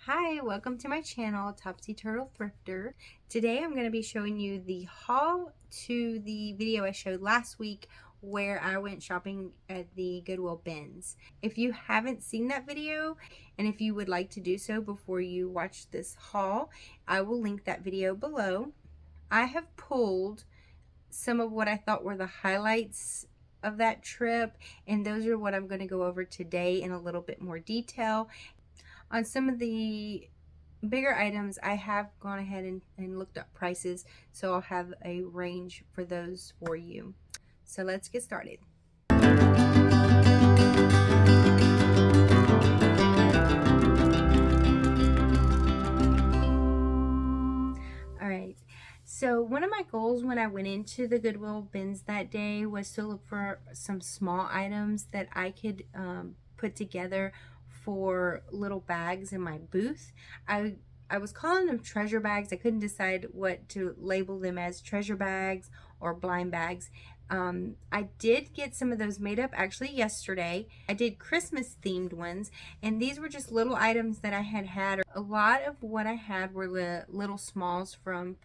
Hi, welcome to my channel, Topsy Turtle Thrifter. Today I'm going to be showing you the haul to the video I showed last week where I went shopping at the Goodwill bins. If you haven't seen that video, and if you would like to do so before you watch this haul, I will link that video below. I have pulled some of what I thought were the highlights of that trip, and those are what I'm going to go over today in a little bit more detail. On some of the bigger items, I have gone ahead and looked up prices, so I'll have a range for those for you. So let's get started. Alright, so one of my goals when I went into the Goodwill bins that day was to look for some small items that I could put together for little bags in my booth. I was calling them treasure bags. I couldn't decide what to label them as, treasure bags or blind bags. I did get some of those made up actually yesterday. I did Christmas themed ones, and these were just little items that I had. A lot of what I had were the little smalls from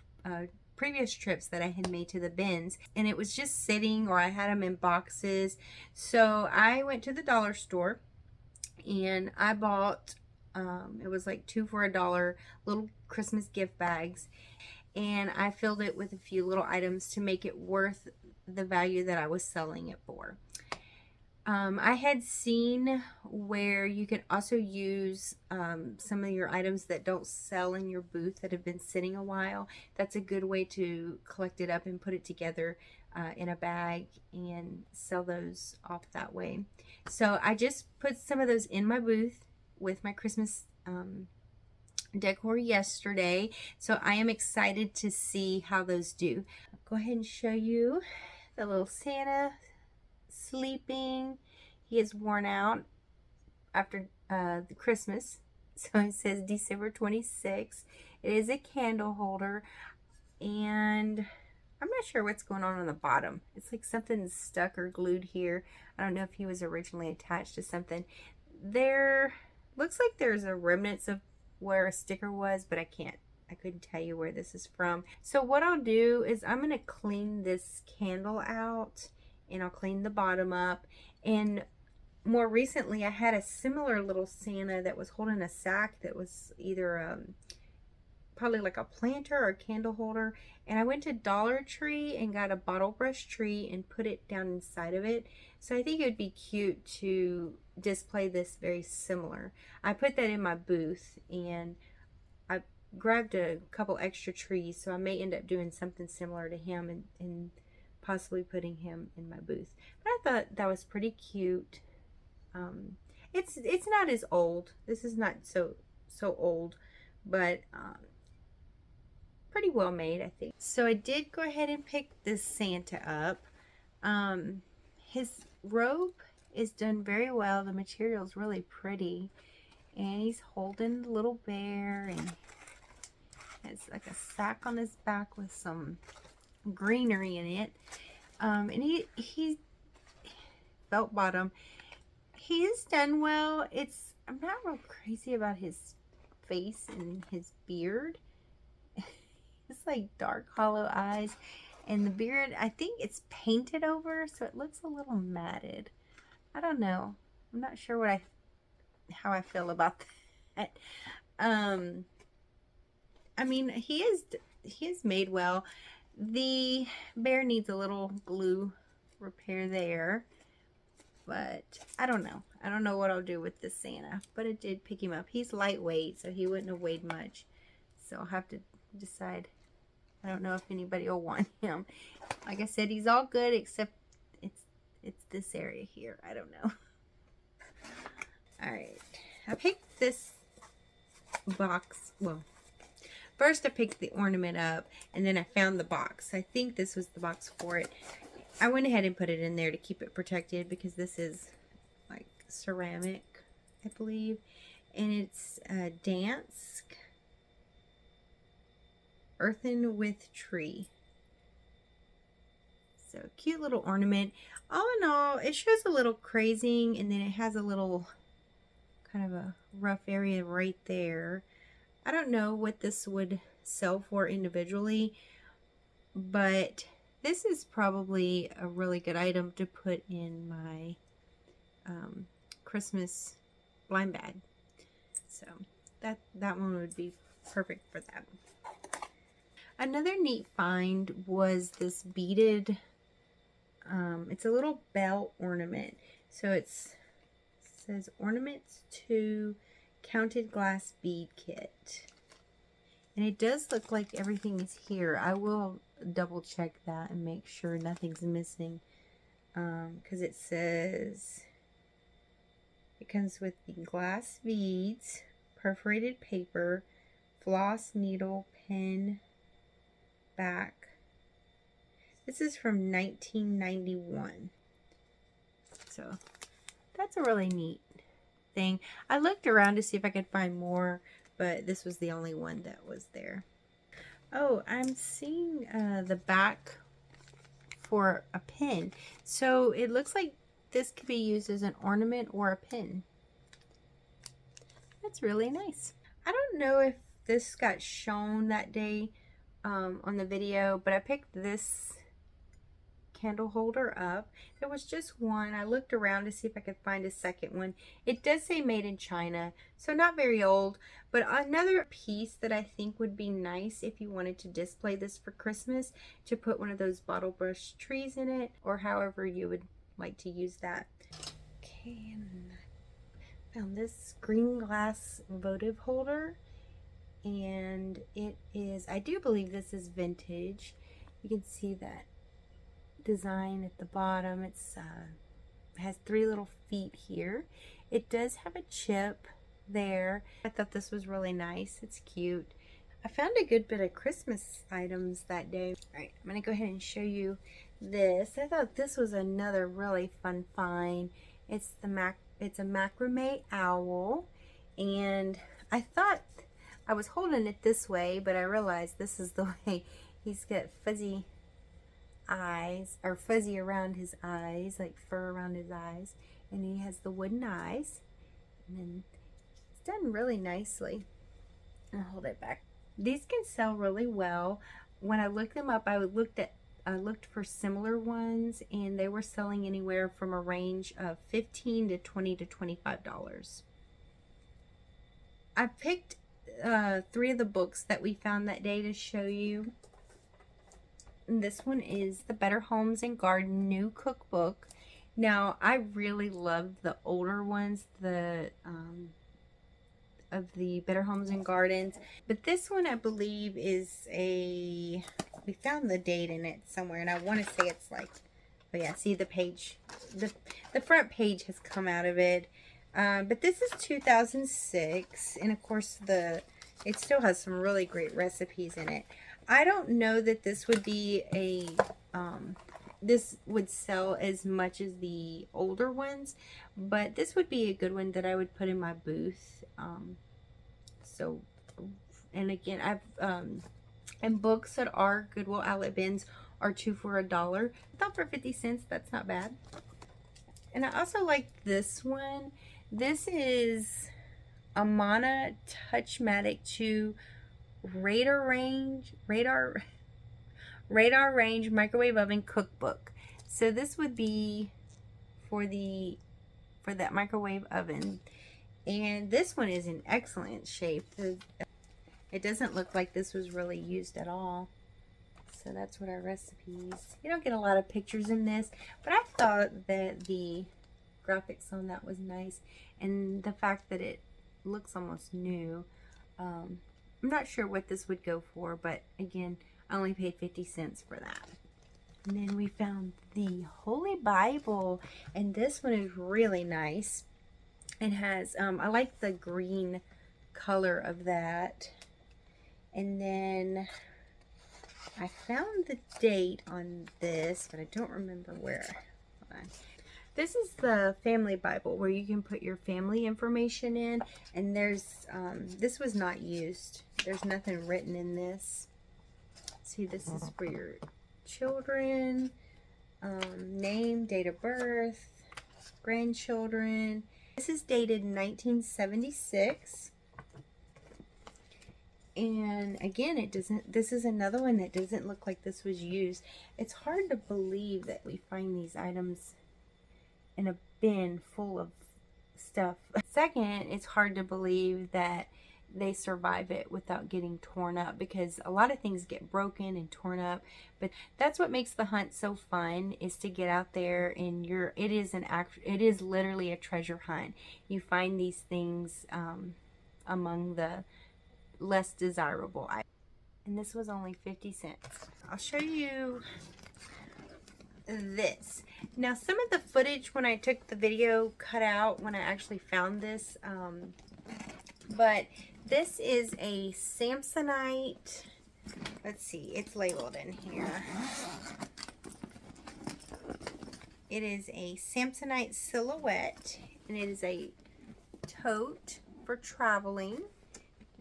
previous trips that I had made to the bins, and it was just sitting, or I had them in boxes. So I went to the dollar store and I bought it was like 2 for $1 little Christmas gift bags, and I filled it with a few little items to make it worth the value that I was selling it for. I had seen where you can also use some of your items that don't sell in your booth that have been sitting a while. That's a good way to collect it up and put it together in a bag and sell those off that way. So I just put some of those in my booth with my Christmas decor yesterday. So I am excited to see how those do. I'll go ahead and show you the little Santa sleeping. He is worn out after the Christmas, so it says December 26th. It is a candle holder, and I'm not sure what's going on the bottom. It's like something's stuck or glued here. I don't know if he was originally attached to something. There looks like there's a remnants of where a sticker was, but I couldn't tell you where this is from. So what I'll do is I'm going to clean this candle out, and I'll clean the bottom up. And more recently I had a similar little Santa that was holding a sack that was either probably like a planter or a candle holder, and I went to Dollar Tree and got a bottle brush tree and put it down inside of it. So I think it would be cute to display this very similar. I put that in my booth, and I grabbed a couple extra trees, so I may end up doing something similar to him and possibly putting him in my booth. But I thought that was pretty cute. It's not as old. This is not so old, but pretty well made, I think. So I did go ahead and pick this Santa up. His robe is done very well. The material is really pretty, and he's holding the little bear, and it's like a sack on his back with some greenery in it. And he belt bottom. He is done well. I'm not real crazy about his face and his beard. It's like dark hollow eyes, and the beard, I think it's painted over, so it looks a little matted. I don't know. I'm not sure how I feel about that. I mean, he is made well. The bear needs a little glue repair there, but I don't know. I don't know what I'll do with this Santa, but it did pick him up. He's lightweight, so he wouldn't have weighed much. So I'll have to decide. I don't know if anybody will want him. Like I said, he's all good except it's this area here. I don't know. All right. I picked this box. Well, first I picked the ornament up, and then I found the box. I think this was the box for it. I went ahead and put it in there to keep it protected because this is like ceramic, I believe. And it's Dance Earthen with Tree. So cute little ornament. All in all, it shows a little crazing, and then it has a little kind of a rough area right there. I don't know what this would sell for individually, but this is probably a really good item to put in my Christmas blind bag. So that one would be perfect for that. Another neat find was this beaded, it's a little bell ornament. So it says ornaments to counted glass bead kit. And it does look like everything is here. I will double check that and make sure nothing's missing. Because it says it comes with the glass beads, perforated paper, floss, needle, pen, back. This is from 1991. So that's a really neat thing. I looked around to see if I could find more, but this was the only one that was there. Oh, I'm seeing the back for a pin. So it looks like this could be used as an ornament or a pin. That's really nice. I don't know if this got shown that day on the video, but I picked this candle holder up. There was just one. I looked around to see if I could find a second one. It does say made in China, so not very old, but another piece that I think would be nice if you wanted to display this for Christmas, to put one of those bottle brush trees in it, or however you would like to use that. Okay, and I found this green glass votive holder, and it is, I do believe this is vintage. You can see that design at the bottom. It's has 3 little feet here. It does have a chip there. I thought this was really nice. It's cute. I found a good bit of Christmas items that day. All right, I'm gonna go ahead and show you this. I thought this was another really fun find. It's a macrame owl, and I thought I was holding it this way, but I realized this is the way. He's got fuzzy eyes, or fuzzy around his eyes, like fur around his eyes, and he has the wooden eyes, and then it's done really nicely. I'll hold it back. These can sell really well. When I looked them up, I looked for similar ones, and they were selling anywhere from a range of $15 to $20 to $25. I picked 3 of the books that we found that day to show you. This one is the Better Homes and Garden New Cookbook. Now, I really love the older ones, of the Better Homes and Gardens, but this one I believe is we found the date in it somewhere, and I want to say it's like, oh yeah, see the page, the front page has come out of it, but this is 2006, and of course it still has some really great recipes in it. I don't know that this would be this would sell as much as the older ones, but this would be a good one that I would put in my booth. So, and again, and books that are Goodwill outlet bins are 2 for $1. I thought for 50 cents, that's not bad. And I also like this one. This is Amana Touchmatic 2 Radar Range Microwave Oven Cookbook. So this would be for that microwave oven, and this one is in excellent shape. It doesn't look like this was really used at all. So that's what our recipes. You don't get a lot of pictures in this, but I thought that the graphics on that was nice, and the fact that it looks almost new. I'm not sure what this would go for, but again, I only paid 50 cents for that. And then we found the Holy Bible, and this one is really nice. It has, I like the green color of that. And then I found the date on this, but I don't remember where. Hold on. This is the family Bible where you can put your family information in, and there's, this was not used. There's nothing written in this. See, this is for your children, name, date of birth, grandchildren, This is dated 1976. And again, it doesn't, this is another one that doesn't look like this was used. It's hard to believe that we find these items in a bin full of stuff. Second, it's hard to believe that they survive it without getting torn up, because a lot of things get broken and torn up. But that's what makes the hunt so fun, is to get out there and it is literally a treasure hunt. You find these things among the less desirable items. And this was only 50 cents. I'll show you this. Now, some of the footage when I took the video cut out when I actually found this, but this is a Samsonite. Let's see, it's labeled in here. It is a Samsonite silhouette, and it is a tote for traveling.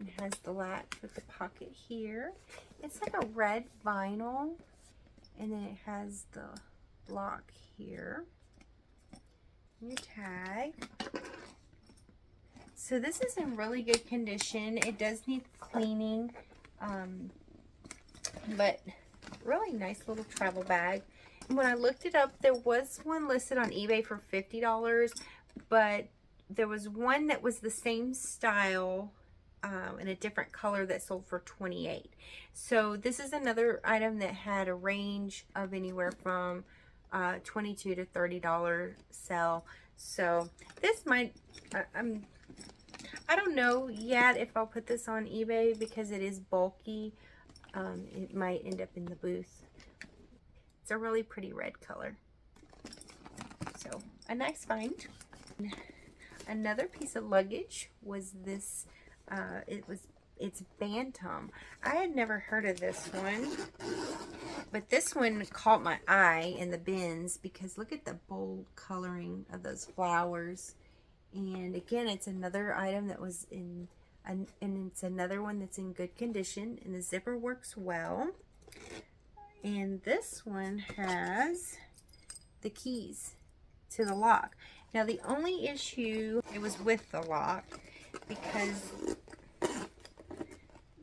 It has the latch with the pocket here. It's like a red vinyl, and then it has the block here. Your tag. So this is in really good condition. It does need cleaning, but really nice little travel bag. When I looked it up, there was one listed on eBay for $50, but there was one that was the same style in a different color that sold for $28. So this is another item that had a range of anywhere from $22 to $30 sell. So this might, I don't know yet if I'll put this on eBay because it is bulky. It might end up in the booth. It's a really pretty red color. So a nice find. Another piece of luggage was this. It's Bantam. I had never heard of this one, but this one caught my eye in the bins because look at the bold coloring of those flowers. And again, it's another item that was in, and it's another one that's in good condition, and the zipper works well. And this one has the keys to the lock. Now the only issue, it was with the lock, because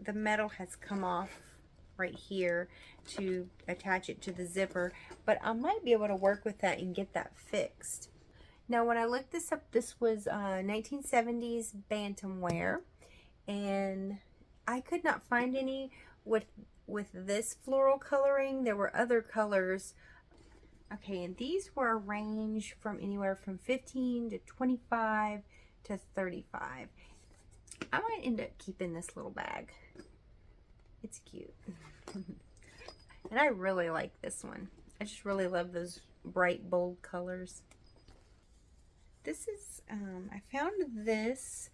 the metal has come off right here to attach it to the zipper, but I might be able to work with that and get that fixed. Now when I looked this up, this was 1970s Bantam wear, and I could not find any with this floral coloring. There were other colors. Okay, and these were a range from anywhere from 15 to 25 to 35. I might end up keeping this little bag. It's cute. And I really like this one. I just really love those bright, bold colors. This is, I found this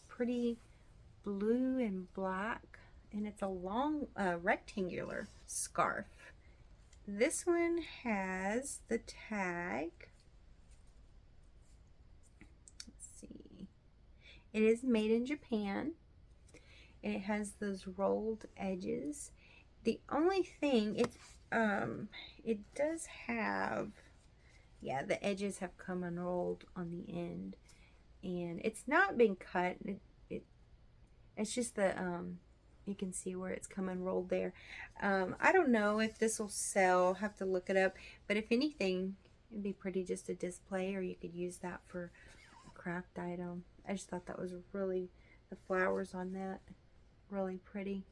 pretty blue and black, and it's a long rectangular scarf. This one has the tag. Let's see. It is made in Japan, and it has those rolled edges. The only thing, it does have, yeah, the edges have come unrolled on the end, and it's not been cut. It's just the you can see where it's come unrolled there. I don't know if this will sell. I'll have to look it up, but if anything, it'd be pretty just a display, or you could use that for a craft item. I just thought that was really, the flowers on that, really pretty.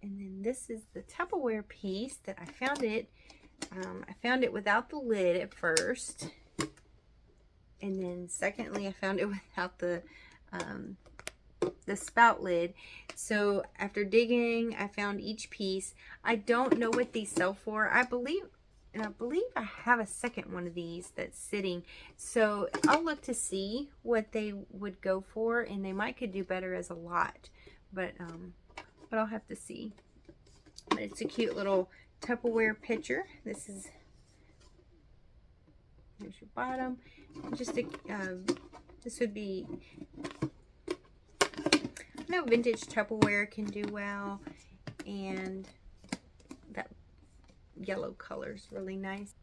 And then this is the Tupperware piece that I found it. I found it without the lid at first, and then secondly I found it without the spout lid. So after digging, I found each piece. I don't know what these sell for. I believe I have a second one of these that's sitting, so I'll look to see what they would go for, and they might could do better as a lot, but I'll have to see. But it's a cute little Tupperware pitcher. This is, here's your bottom. Just a, this would be, I know vintage Tupperware can do well, and that yellow color is really nice.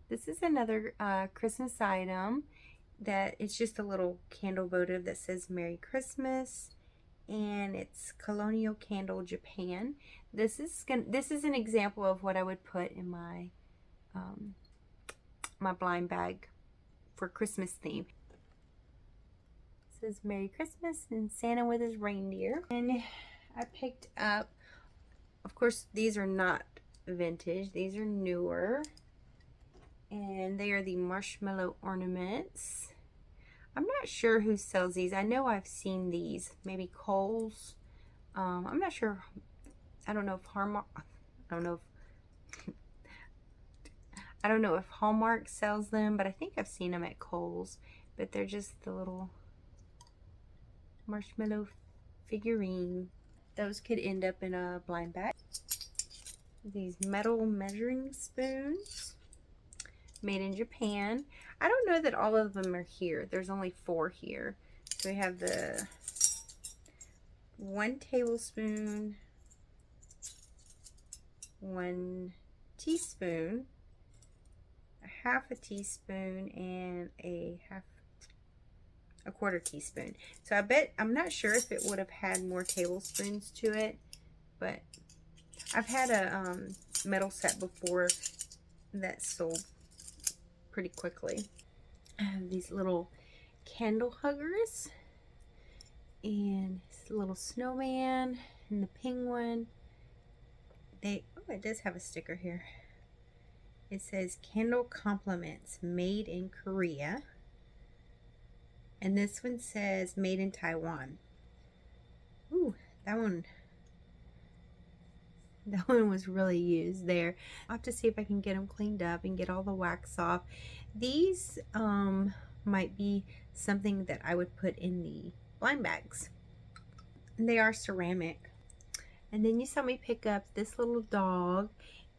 This is another Christmas item that it's just a little candle votive that says Merry Christmas, and it's Colonial Candle Japan. This is an example of what I would put in my my blind bag for Christmas theme. It says Merry Christmas and Santa with his reindeer. And I picked up, of course, these are not vintage, these are newer, and they are the marshmallow ornaments. I'm not sure who sells these. I know I've seen these, maybe Kohl's. I'm not sure. I don't know if I don't know if Hallmark sells them, but I think I've seen them at Kohl's. But they're just the little marshmallow figurine. Those could end up in a blind bag. These metal measuring spoons, made in Japan. I don't know that all of them are here. There's only 4 here. So we have the 1 tablespoon, 1 teaspoon, a half a teaspoon, and a quarter teaspoon. So I'm not sure if it would have had more tablespoons to it, but I've had a metal set before that sold pretty quickly. I have these little candle huggers, and this little snowman and the penguin. Oh, it does have a sticker here. It says Candle Compliments, made in Korea. And this one says made in Taiwan. Ooh, that one was really used there. I'll have to see if I can get them cleaned up and get all the wax off. These might be something that I would put in the blind bags. And they are ceramic. And then you saw me pick up this little dog,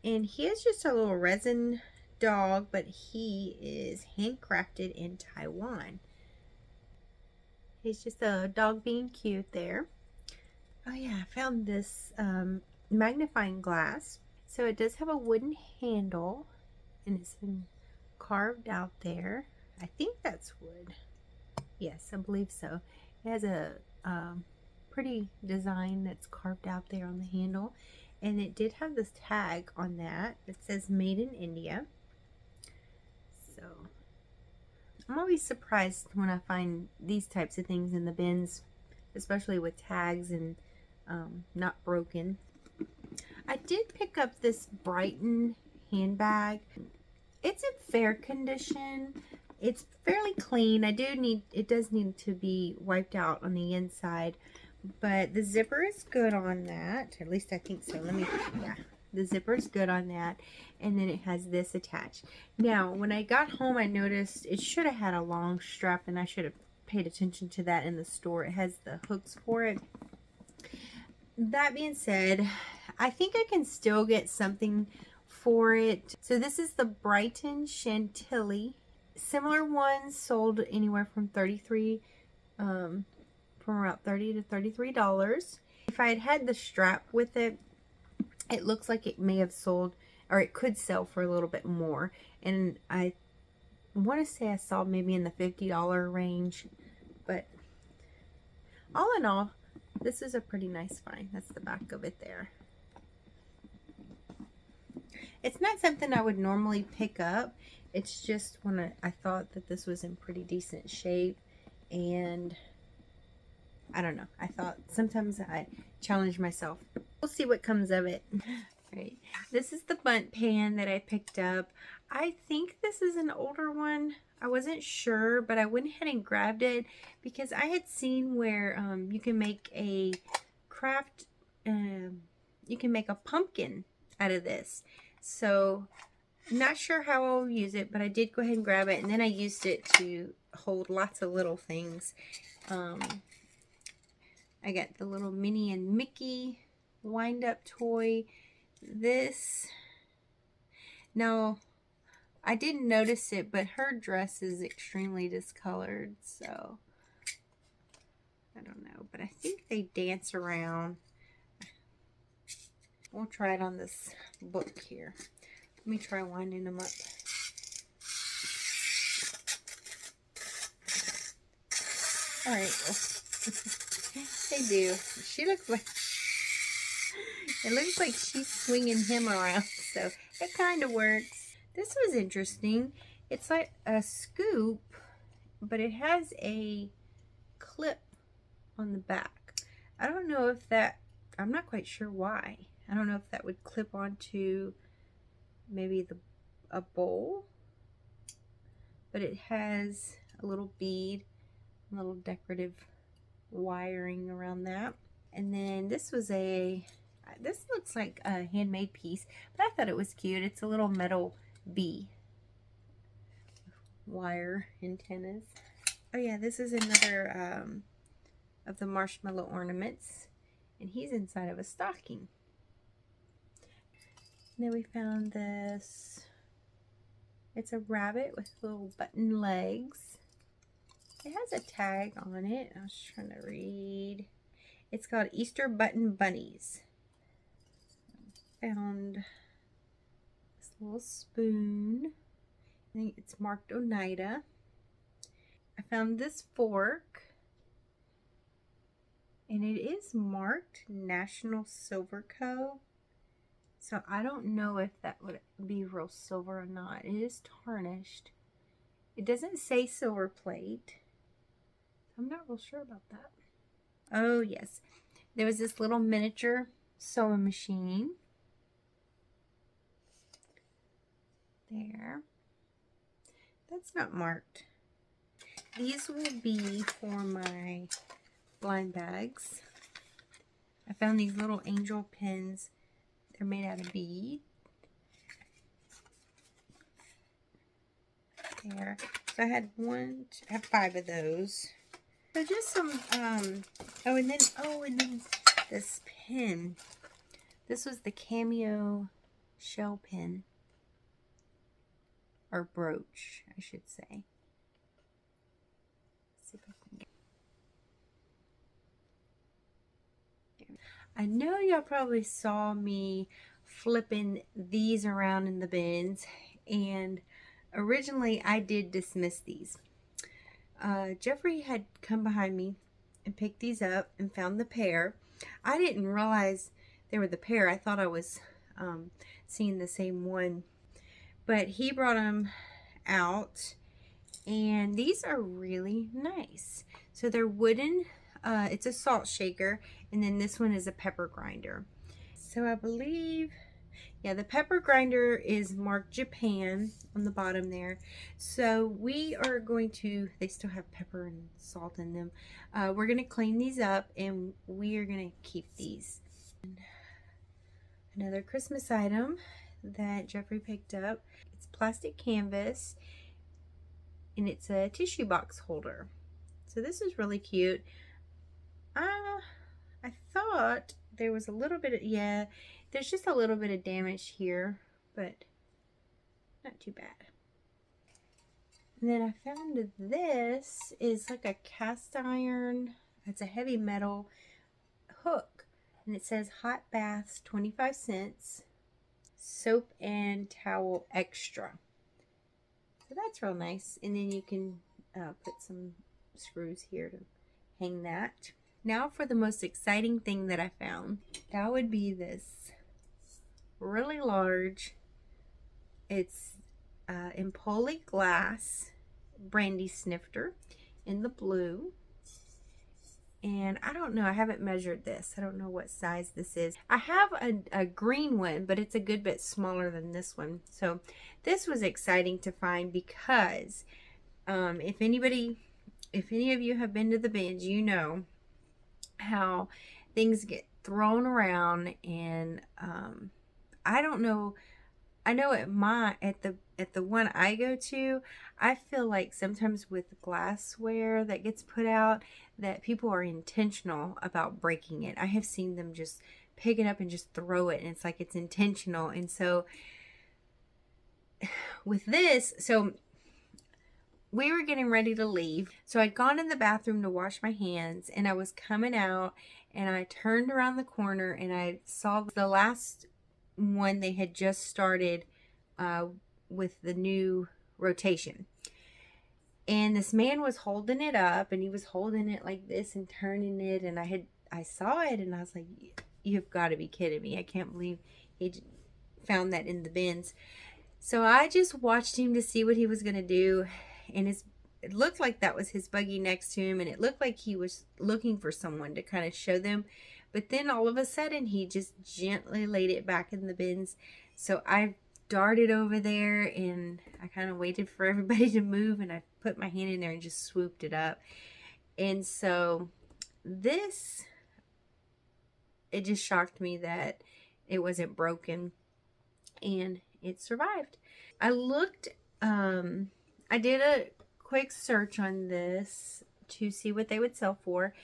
and he is just a little resin dog, but he is handcrafted in Taiwan. He's just a dog being cute there. Oh yeah, I found this magnifying glass. So it does have a wooden handle, and it's been carved out there. I think that's wood. Yes, I believe so. It has a pretty design that's carved out there on the handle, and it did have this tag on that. It says made in India. So I'm always surprised when I find these types of things in the bins, especially with tags and not broken. I did pick up this Brighton handbag. It's in fair condition. It's fairly clean. It does need to be wiped out on the inside, but the zipper is good on that. At least I think so. Yeah, the zipper is good on that. And then it has this attached. Now, when I got home, I noticed it should have had a long strap, and I should have paid attention to that in the store. It has the hooks for it. That being said, I think I can still get something for it. So this is the Brighton Chantilly. Similar ones sold anywhere from from about $30 to $33. If I had had the strap with it, it looks like it may have sold, or it could sell for a little bit more. And I want to say I saw maybe in the $50 range. But all in all, this is a pretty nice find. That's the back of it there. It's not something I would normally pick up. It's just when I thought that this was in pretty decent shape, and I don't know. I thought sometimes I challenge myself. We'll see what comes of it. Right. This is the bundt pan that I picked up. I think this is an older one. I wasn't sure, but I went ahead and grabbed it because I had seen where you can make a you can make a pumpkin out of this. So not sure how I'll use it, but I did go ahead and grab it, and then I used it to hold lots of little things. I got the little Minnie and Mickey wind-up toy. Now, I didn't notice it, but her dress is extremely discolored, so I don't know. But I think they dance around. We'll try it on this book here. Let me try winding them up. All right. Well, they do. She looks like, it looks like she's swinging him around, so it kind of works. This was interesting. It's like a scoop, but it has a clip on the back. I don't know if that, I'm not quite sure why. I don't know if that would clip onto maybe a bowl, but it has a little bead, a little decorative wiring around that. And then this looks like a handmade piece, but I thought it was cute. It's a little metal bee wire antennas. Oh yeah, this is another of the marshmallow ornaments, and he's inside of a stocking. And then we found this. It's a rabbit with little button legs. It has a tag on it. I was trying to read. It's called Easter Button Bunnies. Found this little spoon. I think it's marked Oneida. I found this fork, and it is marked National Silver Co. So I don't know if that would be real silver or not. It is tarnished. It doesn't say silver plate. I'm not real sure about that. Oh yes, there was this little miniature sewing machine. There. That's not marked. These will be for my blind bags. I found these little angel pins. They're made out of bead. There. So I had I have 5 of those. So just some, and then this pin. This was the Cameo shell pin. Or brooch, I should say. Let's see if I can get. I know y'all probably saw me flipping these around in the bins, and originally I did dismiss these. Jeffrey had come behind me and picked these up and found the pair. I didn't realize they were the pair. I thought I was seeing the same one. But he brought them out, and these are really nice. So they're wooden. It's a salt shaker, and then this one is a pepper grinder. So I believe, yeah, the pepper grinder is marked Japan on the bottom there. So we are going to, they still have pepper and salt in them. We're going to clean these up, and we are going to keep these. Another Christmas item that Jeffrey picked up. It's plastic canvas, and it's a tissue box holder. So this is really cute. I thought there was a little bit of, yeah, there's just a little bit of damage here, but not too bad. And then I found this is like a cast iron, it's a heavy metal hook, and it says hot baths 25 cents, soap and towel extra. So that's real nice. And then you can put some screws here to hang that. Now for the most exciting thing that I found. That would be this really large, it's in poly glass brandy snifter in the blue. And I don't know, I haven't measured this. I don't know what size this is. I have a green one, but it's a good bit smaller than this one. So this was exciting to find because if any of you have been to the bins, you know how things get thrown around, and I don't know. I know at the one I go to, I feel like sometimes with glassware that gets put out that people are intentional about breaking it. I have seen them just pick it up and just throw it, and it's like it's intentional. And so with this, so we were getting ready to leave. So I'd gone in the bathroom to wash my hands, and I was coming out, and I turned around the corner, and I saw the last one they had just started with the new rotation. And this man was holding it up, and he was holding it like this and turning it, and I saw it, and I was like, you've got to be kidding me. I can't believe he found that in the bins. So I just watched him to see what he was going to do, and it looked like that was his buggy next to him, and it looked like he was looking for someone to kind of show them. But then all of a sudden, he just gently laid it back in the bins. So I darted over there, and I kind of waited for everybody to move, and I put my hand in there and just swooped it up. And so this, it just shocked me that it wasn't broken, and it survived. I looked, I did a quick search on this to see what they would sell for.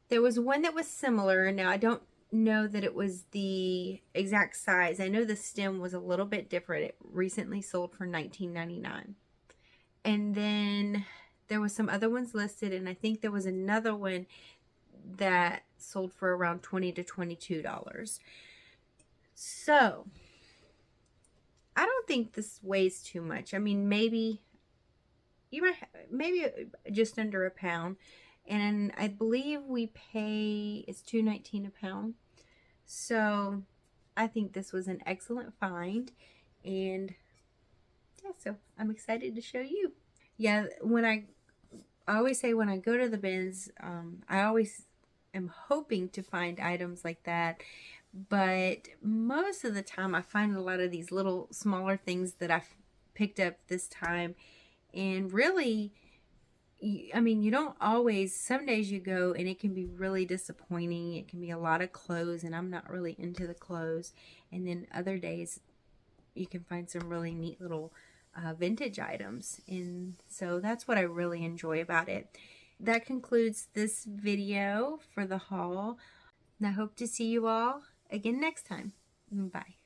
There was one that was similar. Now, I don't know that it was the exact size. I know the stem was a little bit different. It recently sold for $19.99. And then there was some other ones listed, and I think there was another one that sold for around $20 to $22. So I don't think this weighs too much. I mean, maybe just under a pound. And I believe we pay, it's $2.19 a pound. So I think this was an excellent find. And yeah, so I'm excited to show you. Yeah, I always say when I go to the bins, I always am hoping to find items like that. But most of the time I find a lot of these little smaller things that I've picked up this time. And really, I mean, you don't always, some days you go and it can be really disappointing. It can be a lot of clothes, and I'm not really into the clothes. And then other days you can find some really neat little vintage items. And so that's what I really enjoy about it. That concludes this video for the haul. And I hope to see you all again next time. Bye.